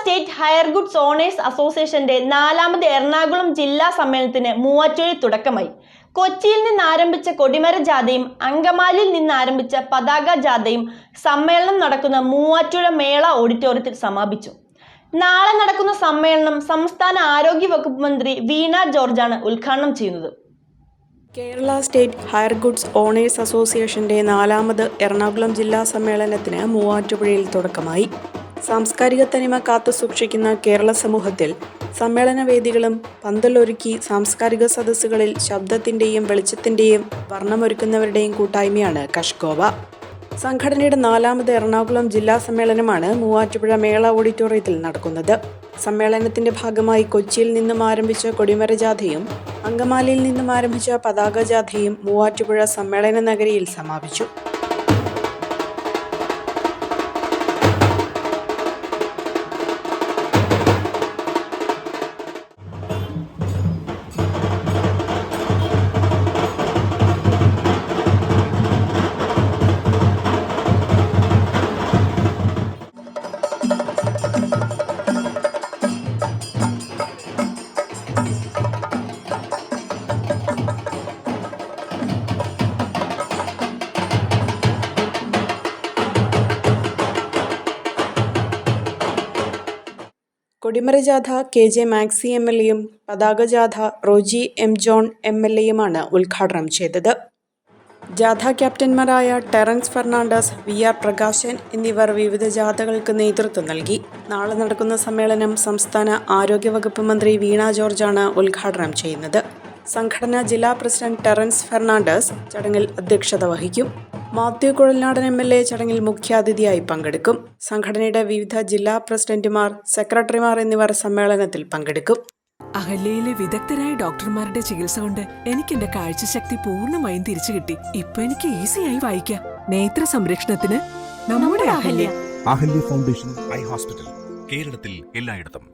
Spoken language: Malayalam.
സ്റ്റേറ്റ് ഹയർ ഗുഡ്സ് ഓണേഴ്സ് അസോസിയേഷന്റെ 4ാമത് എറണാകുളം ജില്ലാ സമ്മേളനത്തിന് മൂവാറ്റുപുഴയിൽ തുടക്കമായി. കൊച്ചിയിൽ നിന്ന് ആരംഭിച്ച കൊടിമര ജാഥയും അങ്കമാലിയിൽ നിന്ന് ആരംഭിച്ച പതാക ജാഥയും സമ്മേളനം നടക്കുന്ന മൂവാറ്റുപുഴ മേള ഓഡിറ്റോറിയത്തിൽ സമാപിച്ചു. നാളെ നടക്കുന്ന സമ്മേളനം സംസ്ഥാന ആരോഗ്യ വകുപ്പ് മന്ത്രി വീണ ജോർജാണ് ഉദ്ഘാടനം ചെയ്യുന്നത്. Kerala state hire goods owners അസോസിയേഷന്റെ 4ാമത് എറണാകുളം ജില്ലാ സമ്മേളനത്തിന് മൂവാറ്റുപുഴയിൽ തുടക്കമായി. സാംസ്കാരിക തനിമ കാത്തുസൂക്ഷിക്കുന്ന കേരള സമൂഹത്തിൽ സമ്മേളന വേദികളും പന്തലൊരുക്കി സാംസ്കാരിക സദസ്സുകളിൽ ശബ്ദത്തിൻ്റെയും വെളിച്ചത്തിൻ്റെയും വർണ്ണമൊരുക്കുന്നവരുടെയും കൂട്ടായ്മയാണ് കഷ്കോവ. സംഘടനയുടെ 4ാമത് എറണാകുളം ജില്ലാ സമ്മേളനമാണ് മൂവാറ്റുപുഴ മേള ഓഡിറ്റോറിയത്തിൽ നടക്കുന്നത്. സമ്മേളനത്തിന്റെ ഭാഗമായി കൊച്ചിയിൽ നിന്നും ആരംഭിച്ച കൊടിമര ജാഥയും അങ്കമാലിയിൽ നിന്നും ആരംഭിച്ച പതാക ജാഥയും മൂവാറ്റുപുഴ സമ്മേളന നഗരിയിൽ സമാപിച്ചു. കൊടിമര ജാഥ KJ മാക്സി MLAയും പതാക ജാഥ റോജി M ജോൺ MLAയുമാണ് ഉദ്ഘാടനം ചെയ്തത്. ജാഥ ക്യാപ്റ്റന്മാരായ ടെറൻസ് ഫെർണാണ്ടസ്, VR പ്രകാശൻ എന്നിവർ വിവിധ ജാഥകൾക്ക് നേതൃത്വം നൽകി. നാളെ നടക്കുന്ന സമ്മേളനം സംസ്ഥാന ആരോഗ്യവകുപ്പ് മന്ത്രി വീണ ജോർജാണ് ഉദ്ഘാടനം ചെയ്യുന്നത്. സംഘടനാ ജില്ലാ പ്രസിഡന്റ് ടെറൻസ് ഫെർണാണ്ടസ് ചടങ്ങിൽ അധ്യക്ഷത വഹിക്കും. മാത്യു കുഴൽനാടൻ MLA ചടങ്ങിൽ മുഖ്യാതിഥിയായി പങ്കെടുക്കും. സംഘടനയുടെ വിവിധ ജില്ലാ പ്രസിഡന്റുമാർ, സെക്രട്ടറിമാർ എന്നിവർ സമ്മേളനത്തിൽ പങ്കെടുക്കും. അഹല്യയിലെ വിദഗ്ധരായ ഡോക്ടർമാരുടെ ചികിത്സ കൊണ്ട് എനിക്ക് എന്റെ കാഴ്ചശക്തി പൂർണ്ണമായും തിരിച്ചു കിട്ടി. ഇപ്പൊ എനിക്ക് ഈസിയായി വായിക്കാം. നേത്ര സംരക്ഷണത്തിന് നമ്മുടെ Ahalya. Ahalya foundation eye hospital, കേരളത്തിൽ എല്ലായിടത്തും.